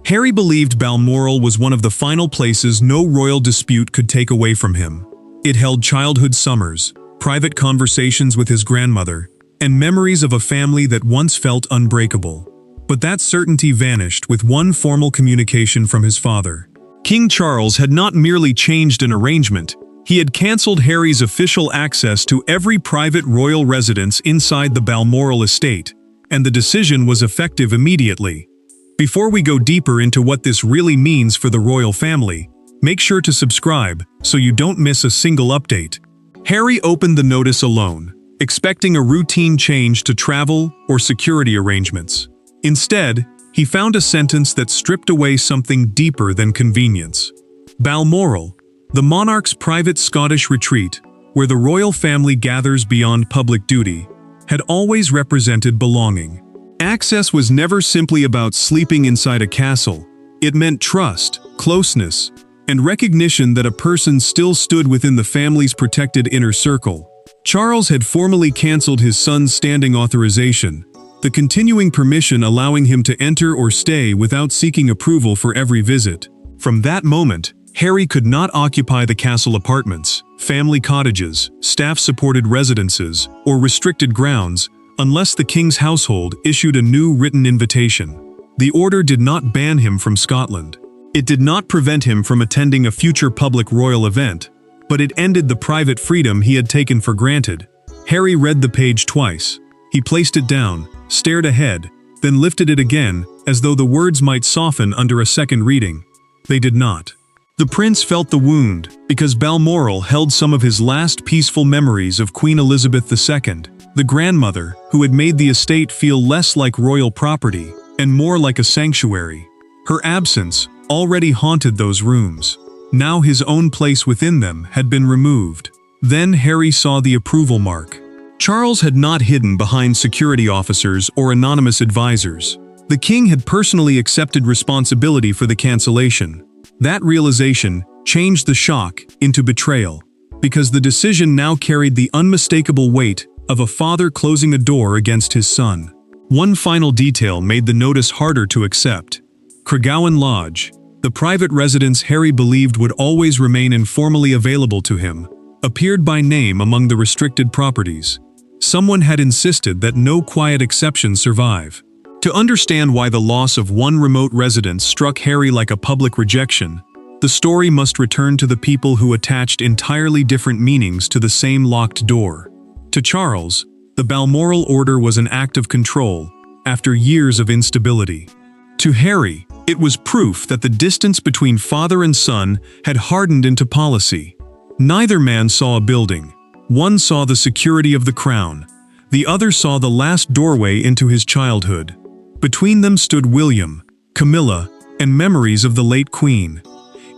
Harry believed Balmoral was one of the final places no royal dispute could take away from him. It held childhood summers, private conversations with his grandmother, and memories of a family that once felt unbreakable. But that certainty vanished with one formal communication from his father. King Charles had not merely changed an arrangement, he had cancelled Harry's official access to every private royal residence inside the Balmoral estate, and the decision was effective immediately. Before we go deeper into what this really means for the royal family, make sure to subscribe so you don't miss a single update. Harry opened the notice alone, expecting a routine change to travel or security arrangements. Instead, he found a sentence that stripped away something deeper than convenience. Balmoral, the monarch's private Scottish retreat, where the royal family gathers beyond public duty, had always represented belonging. Access was never simply about sleeping inside a castle. It meant trust, closeness, and recognition that a person still stood within the family's protected inner circle. Charles had formally cancelled his son's standing authorization, the continuing permission allowing him to enter or stay without seeking approval for every visit. From that moment, Harry could not occupy the castle apartments, family cottages, staff-supported residences, or restricted grounds unless the king's household issued a new written invitation. The order did not ban him from Scotland. It did not prevent him from attending a future public royal event, but it ended the private freedom he had taken for granted. Harry read the page twice. He placed it down, stared ahead, then lifted it again, as though the words might soften under a second reading. They did not. The prince felt the wound, because Balmoral held some of his last peaceful memories of Queen Elizabeth II, the grandmother who had made the estate feel less like royal property and more like a sanctuary. Her absence already haunted those rooms. Now his own place within them had been removed. Then Harry saw the approval mark. Charles had not hidden behind security officers or anonymous advisors. The king had personally accepted responsibility for the cancellation. That realization changed the shock into betrayal, because the decision now carried the unmistakable weight of a father closing a door against his son. One final detail made the notice harder to accept. Craiggowan Lodge, the private residence Harry believed would always remain informally available to him, appeared by name among the restricted properties. Someone had insisted that no quiet exceptions survive. To understand why the loss of one remote residence struck Harry like a public rejection, the story must return to the people who attached entirely different meanings to the same locked door. To Charles, the Balmoral order was an act of control, after years of instability. To Harry, it was proof that the distance between father and son had hardened into policy. Neither man saw a building. One saw the security of the crown. The other saw the last doorway into his childhood. Between them stood William, Camilla, and memories of the late Queen,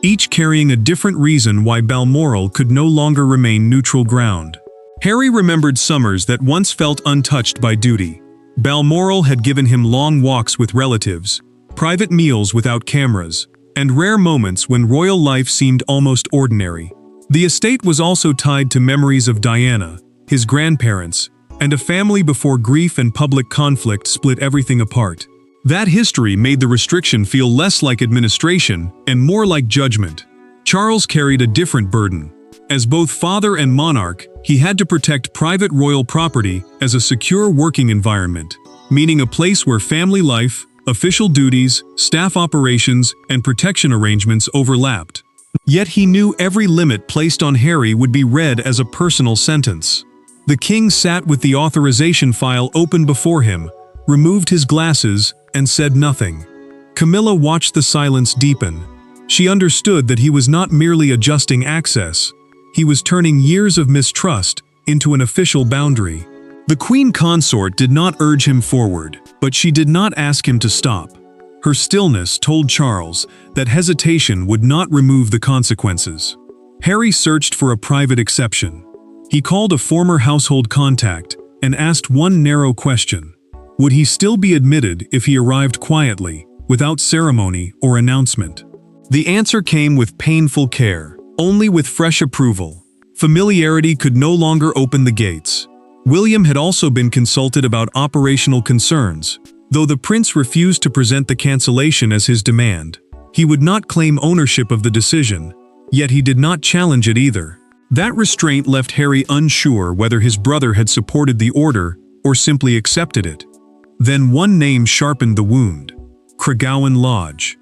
each carrying a different reason why Balmoral could no longer remain neutral ground. Harry remembered summers that once felt untouched by duty. Balmoral had given him long walks with relatives, private meals without cameras, and rare moments when royal life seemed almost ordinary. The estate was also tied to memories of Diana, his grandparents, and a family before grief and public conflict split everything apart. That history made the restriction feel less like administration and more like judgment. Charles carried a different burden. As both father and monarch, he had to protect private royal property as a secure working environment, meaning a place where family life, official duties, staff operations, and protection arrangements overlapped. Yet he knew every limit placed on Harry would be read as a personal sentence. The king sat with the authorization file open before him, removed his glasses, and said nothing. Camilla watched the silence deepen. She understood that he was not merely adjusting access. He was turning years of mistrust into an official boundary. The queen consort did not urge him forward, but she did not ask him to stop. Her stillness told Charles that hesitation would not remove the consequences. Harry searched for a private exception. He called a former household contact and asked one narrow question. Would he still be admitted if he arrived quietly, without ceremony or announcement? The answer came with painful care, only with fresh approval. Familiarity could no longer open the gates. William had also been consulted about operational concerns, Though the prince refused to present the cancellation as his demand, he would not claim ownership of the decision, yet he did not challenge it either. That restraint left Harry unsure whether his brother had supported the order or simply accepted it. Then one name sharpened the wound: Craiggowan Lodge.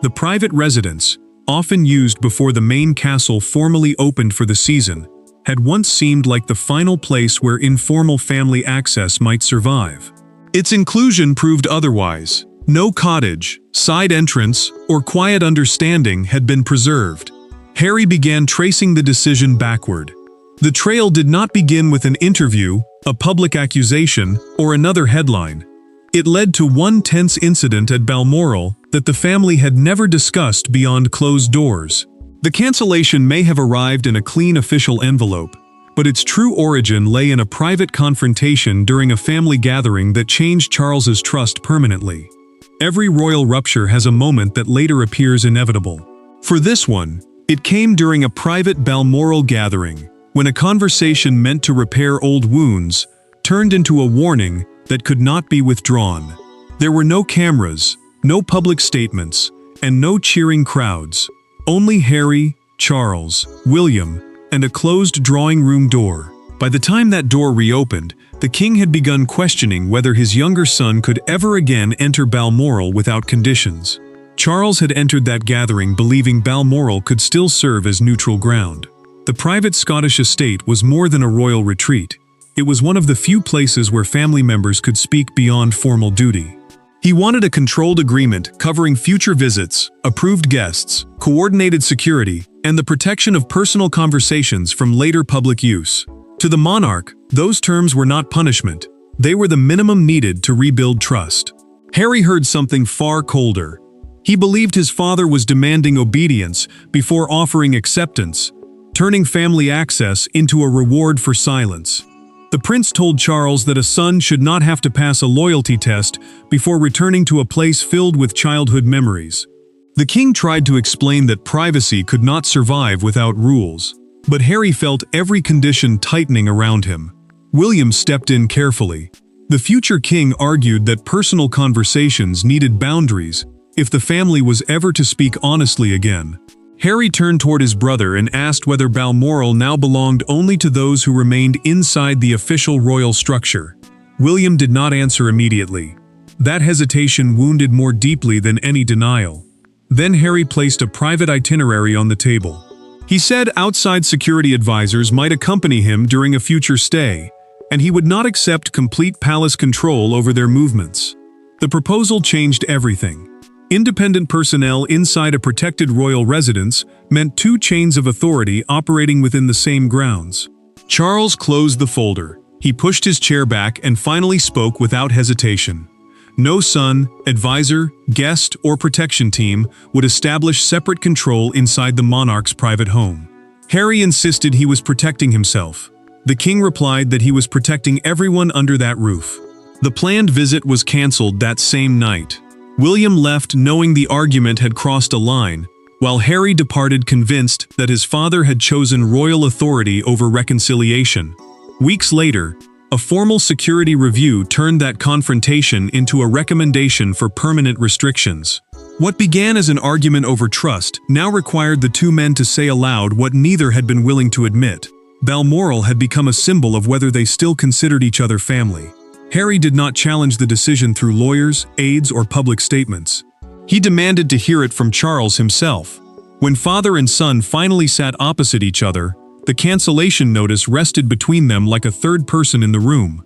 The private residence, often used before the main castle formally opened for the season, had once seemed like the final place where informal family access might survive. Its inclusion proved otherwise. No cottage, side entrance, or quiet understanding had been preserved. Harry began tracing the decision backward. The trail did not begin with an interview, a public accusation, or another headline. It led to one tense incident at Balmoral that the family had never discussed beyond closed doors. The cancellation may have arrived in a clean official envelope, but its true origin lay in a private confrontation during a family gathering that changed Charles's trust permanently. Every royal rupture has a moment that later appears inevitable. For this one, it came during a private Balmoral gathering, when a conversation meant to repair old wounds turned into a warning that could not be withdrawn. There were no cameras, no public statements, and no cheering crowds. Only Harry, Charles, William, and a closed drawing room door. By the time that door reopened, the king had begun questioning whether his younger son could ever again enter Balmoral without conditions. Charles had entered that gathering believing Balmoral could still serve as neutral ground. The private Scottish estate was more than a royal retreat. It was one of the few places where family members could speak beyond formal duty. He wanted a controlled agreement covering future visits, approved guests, coordinated security, and the protection of personal conversations from later public use. To the monarch, those terms were not punishment. They were the minimum needed to rebuild trust. Harry heard something far colder. He believed his father was demanding obedience before offering acceptance, turning family access into a reward for silence. The prince told Charles that a son should not have to pass a loyalty test before returning to a place filled with childhood memories. The king tried to explain that privacy could not survive without rules, but Harry felt every condition tightening around him. William stepped in carefully. The future king argued that personal conversations needed boundaries if the family was ever to speak honestly again. Harry turned toward his brother and asked whether Balmoral now belonged only to those who remained inside the official royal structure. William did not answer immediately. That hesitation wounded more deeply than any denial. Then Harry placed a private itinerary on the table. He said outside security advisors might accompany him during a future stay, and he would not accept complete palace control over their movements. The proposal changed everything. Independent personnel inside a protected royal residence meant two chains of authority operating within the same grounds. Charles closed the folder. He pushed his chair back and finally spoke without hesitation. No son, advisor, guest, or protection team would establish separate control inside the monarch's private home. Harry insisted he was protecting himself. The king replied that he was protecting everyone under that roof. The planned visit was cancelled that same night. William left knowing the argument had crossed a line, while Harry departed convinced that his father had chosen royal authority over reconciliation. Weeks later, a formal security review turned that confrontation into a recommendation for permanent restrictions. What began as an argument over trust now required the two men to say aloud what neither had been willing to admit. Balmoral had become a symbol of whether they still considered each other family. Harry did not challenge the decision through lawyers, aides, or public statements. He demanded to hear it from Charles himself. When father and son finally sat opposite each other, the cancellation notice rested between them like a third person in the room.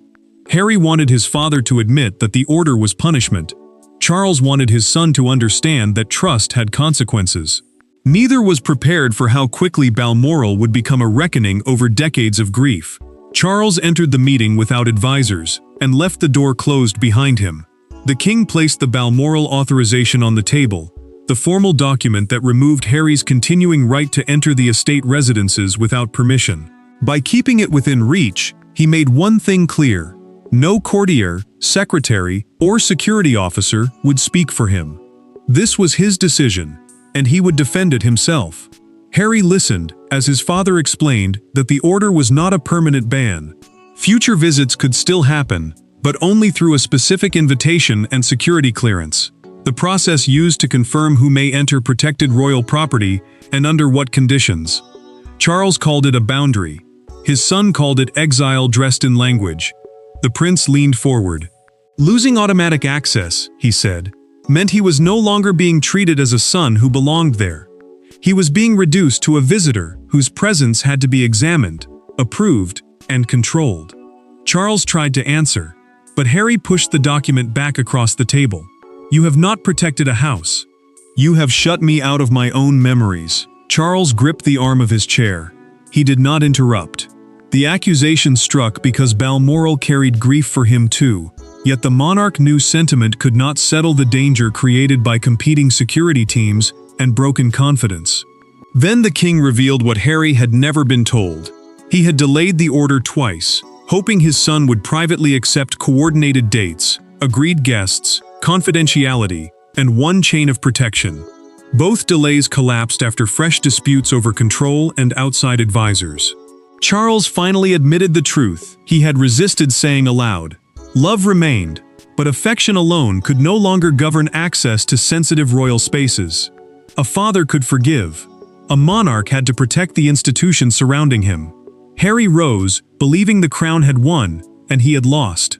Harry wanted his father to admit that the order was punishment. Charles wanted his son to understand that trust had consequences. Neither was prepared for how quickly Balmoral would become a reckoning over decades of grief. Charles entered the meeting without advisors and left the door closed behind him. The king placed the Balmoral authorization on the table, the formal document that removed Harry's continuing right to enter the estate residences without permission. By keeping it within reach, he made one thing clear: no courtier, secretary, or security officer would speak for him. This was his decision, and he would defend it himself. Harry listened as his father explained that the order was not a permanent ban. Future visits could still happen, but only through a specific invitation and security clearance. The process used to confirm who may enter protected royal property and under what conditions. Charles called it a boundary. His son called it exile dressed in language. The prince leaned forward. Losing automatic access, he said, meant he was no longer being treated as a son who belonged there. He was being reduced to a visitor whose presence had to be examined, approved, and controlled. Charles tried to answer, but Harry pushed the document back across the table. "You have not protected a house. You have shut me out of my own memories." Charles gripped the arm of his chair. He did not interrupt. The accusation struck because Balmoral carried grief for him too, yet the monarch knew sentiment could not settle the danger created by competing security teams and broken confidence. Then the king revealed what Harry had never been told. He had delayed the order twice, hoping his son would privately accept coordinated dates, agreed guests, confidentiality, and one chain of protection. Both delays collapsed after fresh disputes over control and outside advisors. Charles finally admitted the truth he had resisted saying aloud. Love remained, but affection alone could no longer govern access to sensitive royal spaces. A father could forgive. A monarch had to protect the institution surrounding him. Harry rose, believing the crown had won, and he had lost.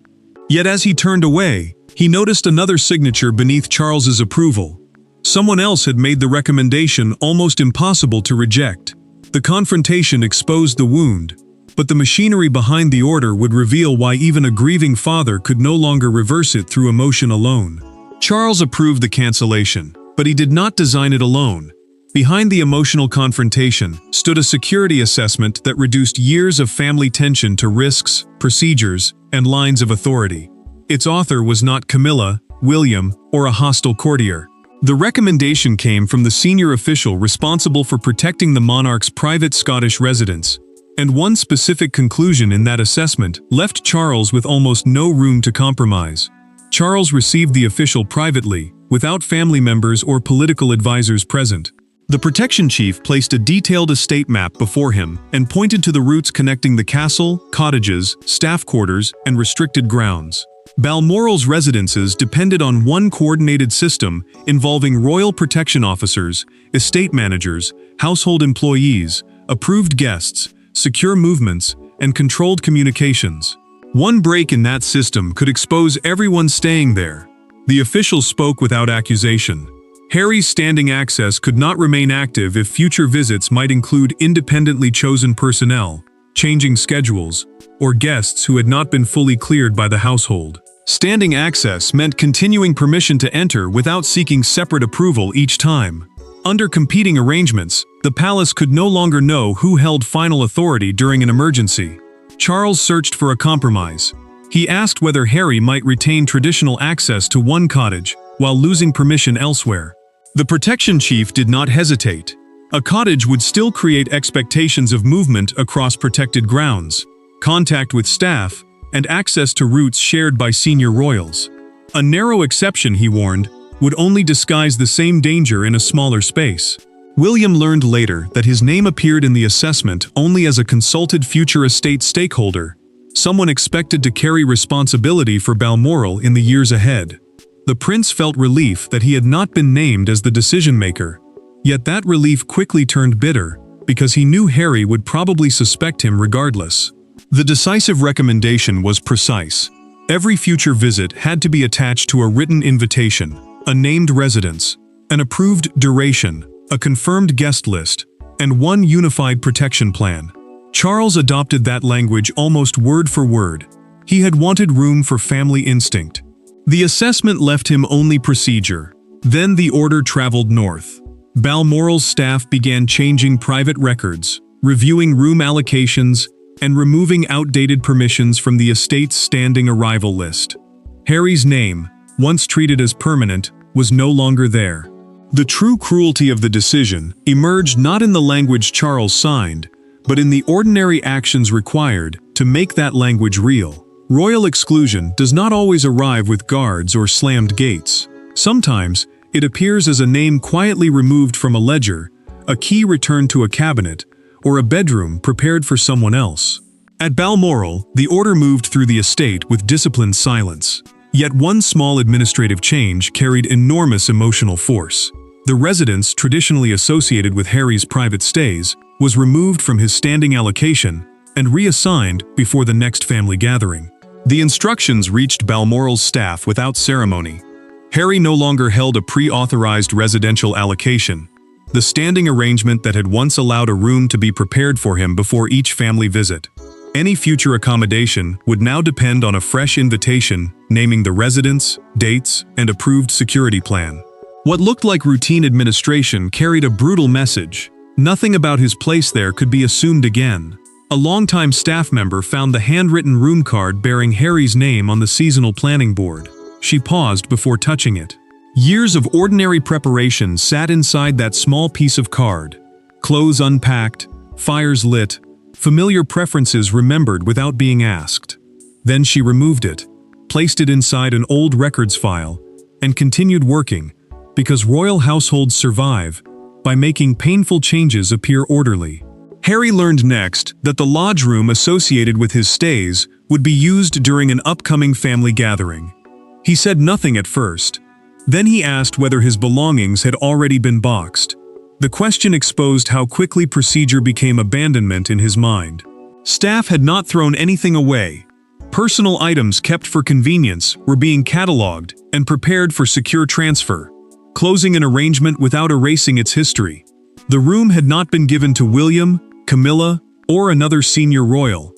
Yet as he turned away, he noticed another signature beneath Charles's approval. Someone else had made the recommendation almost impossible to reject. The confrontation exposed the wound, but the machinery behind the order would reveal why even a grieving father could no longer reverse it through emotion alone. Charles approved the cancellation, but he did not design it alone. Behind the emotional confrontation stood a security assessment that reduced years of family tension to risks, procedures, and lines of authority. Its author was not Camilla, William, or a hostile courtier. The recommendation came from the senior official responsible for protecting the monarch's private Scottish residence, and one specific conclusion in that assessment left Charles with almost no room to compromise. Charles received the official privately, without family members or political advisors present. The protection chief placed a detailed estate map before him and pointed to the routes connecting the castle, cottages, staff quarters, and restricted grounds. Balmoral's residences depended on one coordinated system involving royal protection officers, estate managers, household employees, approved guests, secure movements, and controlled communications. One break in that system could expose everyone staying there. The official spoke without accusation. Harry's standing access could not remain active if future visits might include independently chosen personnel, changing schedules, or guests who had not been fully cleared by the household. Standing access meant continuing permission to enter without seeking separate approval each time. Under competing arrangements, the palace could no longer know who held final authority during an emergency. Charles searched for a compromise. He asked whether Harry might retain traditional access to one cottage while losing permission elsewhere. The protection chief did not hesitate. A cottage would still create expectations of movement across protected grounds, contact with staff, and access to routes shared by senior royals. A narrow exception, he warned, would only disguise the same danger in a smaller space. William learned later that his name appeared in the assessment only as a consulted future estate stakeholder, someone expected to carry responsibility for Balmoral in the years ahead. The prince felt relief that he had not been named as the decision-maker. Yet that relief quickly turned bitter, because he knew Harry would probably suspect him regardless. The decisive recommendation was precise. Every future visit had to be attached to a written invitation, a named residence, an approved duration, a confirmed guest list, and one unified protection plan. Charles adopted that language almost word for word. He had wanted room for family instinct. The assessment left him only procedure. Then the order traveled north. Balmoral's staff began changing private records, reviewing room allocations, and removing outdated permissions from the estate's standing arrival list. Harry's name, once treated as permanent, was no longer there. The true cruelty of the decision emerged not in the language Charles signed, but in the ordinary actions required to make that language real. Royal exclusion does not always arrive with guards or slammed gates. Sometimes, it appears as a name quietly removed from a ledger, a key returned to a cabinet, or a bedroom prepared for someone else. At Balmoral, the order moved through the estate with disciplined silence. Yet one small administrative change carried enormous emotional force. The residence traditionally associated with Harry's private stays was removed from his standing allocation and reassigned before the next family gathering. The instructions reached Balmoral's staff without ceremony. Harry no longer held a pre-authorized residential allocation. The standing arrangement that had once allowed a room to be prepared for him before each family visit. Any future accommodation would now depend on a fresh invitation naming the residence, dates, and approved security plan. What looked like routine administration carried a brutal message. Nothing about his place there could be assumed again. A longtime staff member found the handwritten room card bearing Harry's name on the seasonal planning board. She paused before touching it. Years of ordinary preparation sat inside that small piece of card. Clothes unpacked, fires lit, familiar preferences remembered without being asked. Then she removed it, placed it inside an old records file, and continued working, because royal households survive by making painful changes appear orderly. Harry learned next that the lodge room associated with his stays would be used during an upcoming family gathering. He said nothing at first. Then he asked whether his belongings had already been boxed. The question exposed how quickly procedure became abandonment in his mind. Staff had not thrown anything away. Personal items kept for convenience were being cataloged and prepared for secure transfer, closing an arrangement without erasing its history. The room had not been given to William, Camilla, or another senior royal.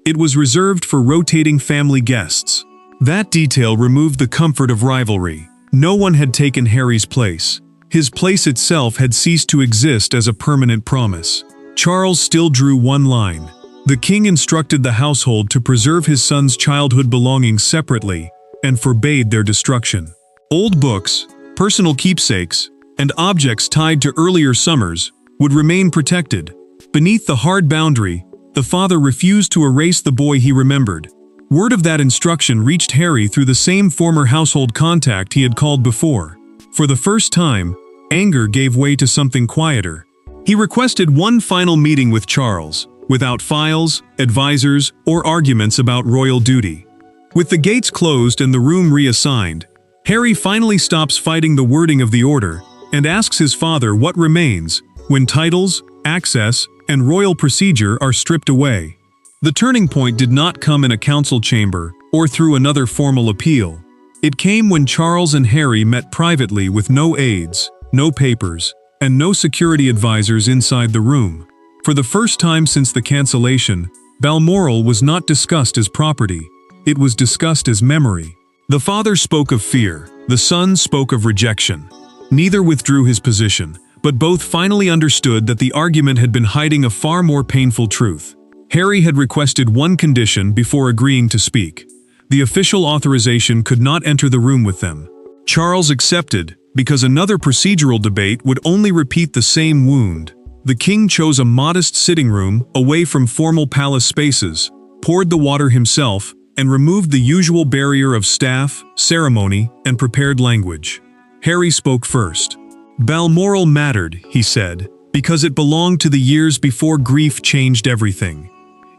It was reserved for rotating family guests. That detail removed the comfort of rivalry. No one had taken Harry's place. His place itself had ceased to exist as a permanent promise. Charles still drew one line. The king instructed the household to preserve his son's childhood belongings separately and forbade their destruction. Old books, personal keepsakes, and objects tied to earlier summers would remain protected. Beneath the hard boundary, the father refused to erase the boy he remembered. Word of that instruction reached Harry through the same former household contact he had called before. For the first time, anger gave way to something quieter. He requested one final meeting with Charles, without files, advisors, or arguments about royal duty. With the gates closed and the room reassigned, Harry finally stops fighting the wording of the order and asks his father what remains when titles, access, and royal procedure are stripped away. The turning point did not come in a council chamber or through another formal appeal. It came when Charles and Harry met privately with no aides, no papers, and no security advisors inside the room. For the first time since the cancellation, Balmoral was not discussed as property. It was discussed as memory. The father spoke of fear, the son spoke of rejection. Neither withdrew his position, but both finally understood that the argument had been hiding a far more painful truth. Harry had requested one condition before agreeing to speak. The official authorization could not enter the room with them. Charles accepted, because another procedural debate would only repeat the same wound. The king chose a modest sitting room away from formal palace spaces, poured the water himself, and removed the usual barrier of staff, ceremony, and prepared language. Harry spoke first. Balmoral mattered, he said, because it belonged to the years before grief changed everything.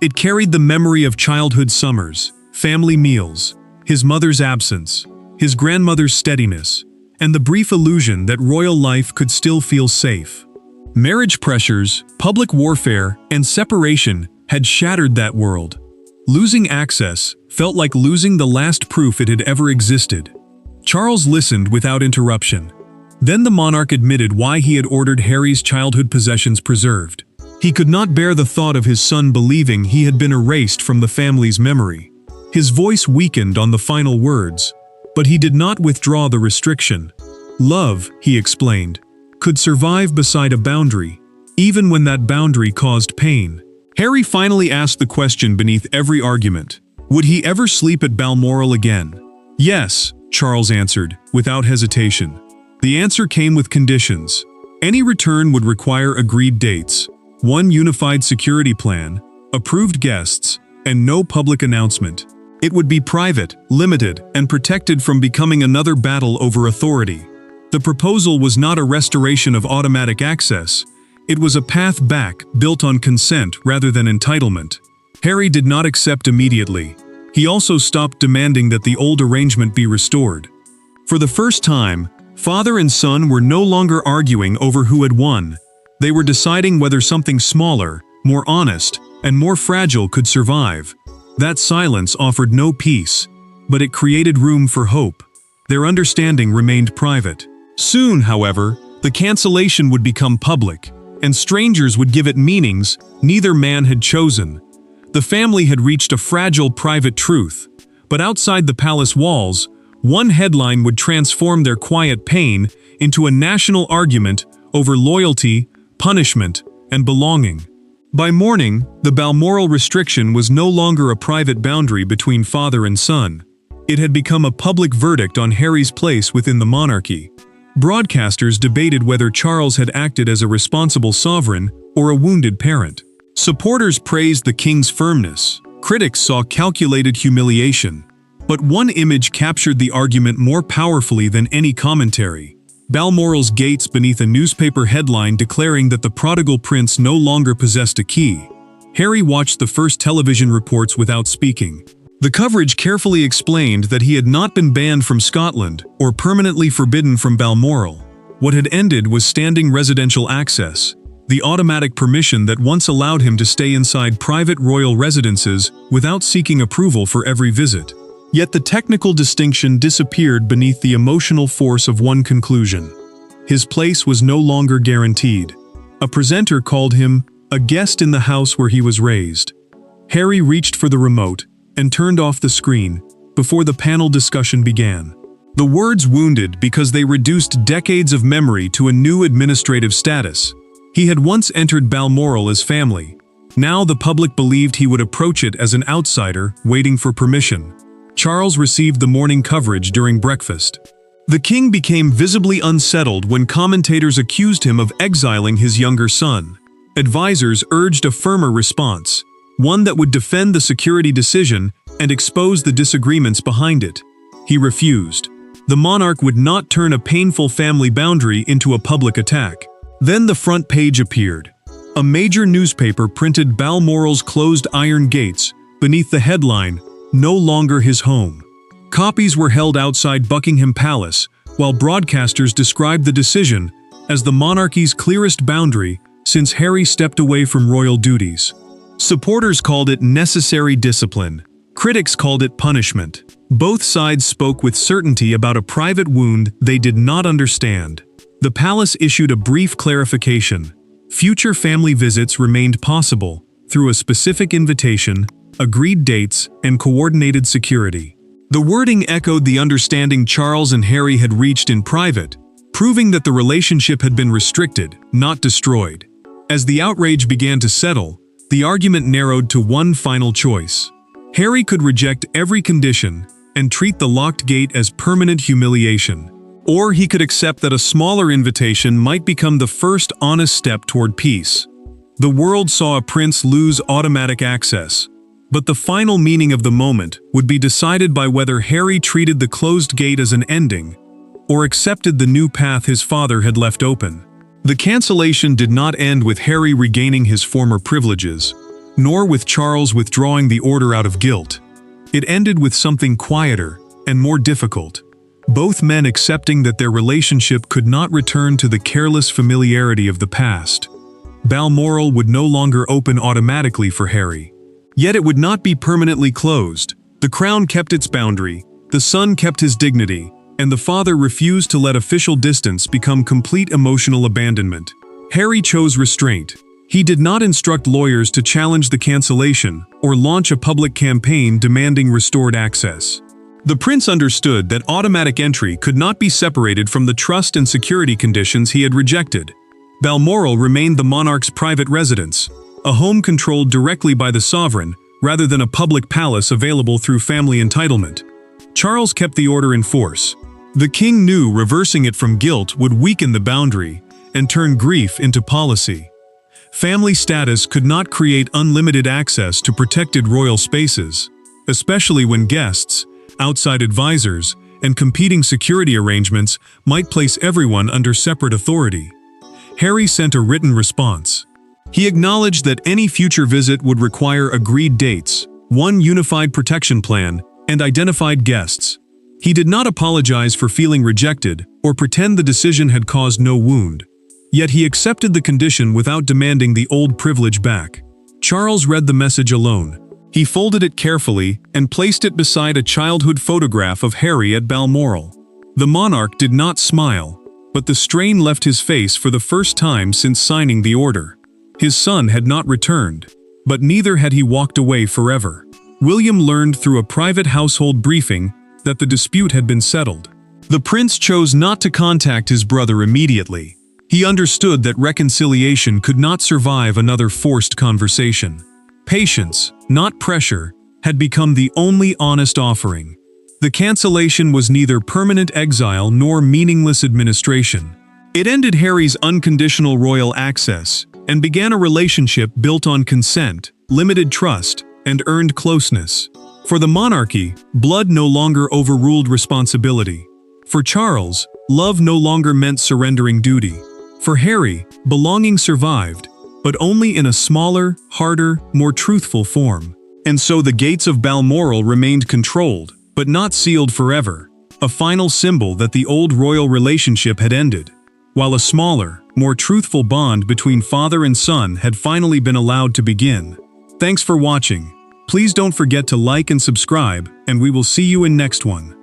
It carried the memory of childhood summers, family meals, his mother's absence, his grandmother's steadiness, and the brief illusion that royal life could still feel safe. Marriage pressures, public warfare, and separation had shattered that world. Losing access felt like losing the last proof it had ever existed. Charles listened without interruption. Then the monarch admitted why he had ordered Harry's childhood possessions preserved. He could not bear the thought of his son believing he had been erased from the family's memory. His voice weakened on the final words, but he did not withdraw the restriction. Love, he explained, could survive beside a boundary, even when that boundary caused pain. Harry finally asked the question beneath every argument. Would he ever sleep at Balmoral again? Yes, Charles answered, without hesitation. The answer came with conditions. Any return would require agreed dates, one unified security plan, approved guests, and no public announcement. It would be private, limited, and protected from becoming another battle over authority. The proposal was not a restoration of automatic access. It was a path back built on consent rather than entitlement. Harry did not accept immediately. He also stopped demanding that the old arrangement be restored. For the first time, father and son were no longer arguing over who had won. They were deciding whether something smaller, more honest, and more fragile could survive. That silence offered no peace, but it created room for hope. Their understanding remained private. Soon, however, the cancellation would become public, and strangers would give it meanings neither man had chosen. The family had reached a fragile private truth, but outside the palace walls, one headline would transform their quiet pain into a national argument over loyalty, punishment, and belonging. By morning, the Balmoral restriction was no longer a private boundary between father and son. It had become a public verdict on Harry's place within the monarchy. Broadcasters debated whether Charles had acted as a responsible sovereign or a wounded parent. Supporters praised the king's firmness. Critics saw calculated humiliation. But one image captured the argument more powerfully than any commentary. Balmoral's gates beneath a newspaper headline declaring that the prodigal prince no longer possessed a key. Harry watched the first television reports without speaking. The coverage carefully explained that he had not been banned from Scotland or permanently forbidden from Balmoral. What had ended was standing residential access, the automatic permission that once allowed him to stay inside private royal residences without seeking approval for every visit. Yet the technical distinction disappeared beneath the emotional force of one conclusion. His place was no longer guaranteed. A presenter called him a guest in the house where he was raised. Harry reached for the remote and turned off the screen before the panel discussion began. The words wounded because they reduced decades of memory to a new administrative status. He had once entered Balmoral as family. Now the public believed he would approach it as an outsider waiting for permission. Charles received the morning coverage during breakfast. The king became visibly unsettled when commentators accused him of exiling his younger son. Advisors urged a firmer response, one that would defend the security decision and expose the disagreements behind it. He refused. The monarch would not turn a painful family boundary into a public attack. Then the front page appeared. A major newspaper printed Balmoral's closed iron gates beneath the headline, "No longer his home." Copies were held outside Buckingham Palace, while broadcasters described the decision as the monarchy's clearest boundary since Harry stepped away from royal duties. Supporters called it necessary discipline. Critics called it punishment. Both sides spoke with certainty about a private wound they did not understand. The palace issued a brief clarification. Future family visits remained possible through a specific invitation, agreed dates, and coordinated security. The wording echoed the understanding Charles and Harry had reached in private, proving that the relationship had been restricted, not destroyed. As the outrage began to settle, the argument narrowed to one final choice. Harry could reject every condition and treat the locked gate as permanent humiliation. Or he could accept that a smaller invitation might become the first honest step toward peace. The world saw a prince lose automatic access. But the final meaning of the moment would be decided by whether Harry treated the closed gate as an ending or accepted the new path his father had left open. The cancellation did not end with Harry regaining his former privileges, nor with Charles withdrawing the order out of guilt. It ended with something quieter and more difficult. Both men accepting that their relationship could not return to the careless familiarity of the past. Balmoral would no longer open automatically for Harry. Yet it would not be permanently closed. The crown kept its boundary, the son kept his dignity, and the father refused to let official distance become complete emotional abandonment. Harry chose restraint. He did not instruct lawyers to challenge the cancellation or launch a public campaign demanding restored access. The prince understood that automatic entry could not be separated from the trust and security conditions he had rejected. Balmoral remained the monarch's private residence, a home controlled directly by the sovereign rather than a public palace available through family entitlement. Charles kept the order in force. The king knew reversing it from guilt would weaken the boundary and turn grief into policy. Family status could not create unlimited access to protected royal spaces, especially when guests, outside advisors, and competing security arrangements might place everyone under separate authority. Harry sent a written response. He acknowledged that any future visit would require agreed dates, one unified protection plan, and identified guests. He did not apologize for feeling rejected or pretend the decision had caused no wound. Yet he accepted the condition without demanding the old privilege back. Charles read the message alone. He folded it carefully and placed it beside a childhood photograph of Harry at Balmoral. The monarch did not smile, but the strain left his face for the first time since signing the order. His son had not returned, but neither had he walked away forever. William learned through a private household briefing that the dispute had been settled. The prince chose not to contact his brother immediately. He understood that reconciliation could not survive another forced conversation. Patience, not pressure, had become the only honest offering. The cancellation was neither permanent exile nor meaningless administration. It ended Harry's unconditional royal access and began a relationship built on consent, limited trust, and earned closeness. For the monarchy, blood no longer overruled responsibility. For Charles, love no longer meant surrendering duty. For Harry, belonging survived, but only in a smaller, harder, more truthful form. And so the gates of Balmoral remained controlled, but not sealed forever, a final symbol that the old royal relationship had ended, while a smaller, more truthful bond between father and son had finally been allowed to begin. Thanks for watching. Please don't forget to like and subscribe, and we will see you in next one.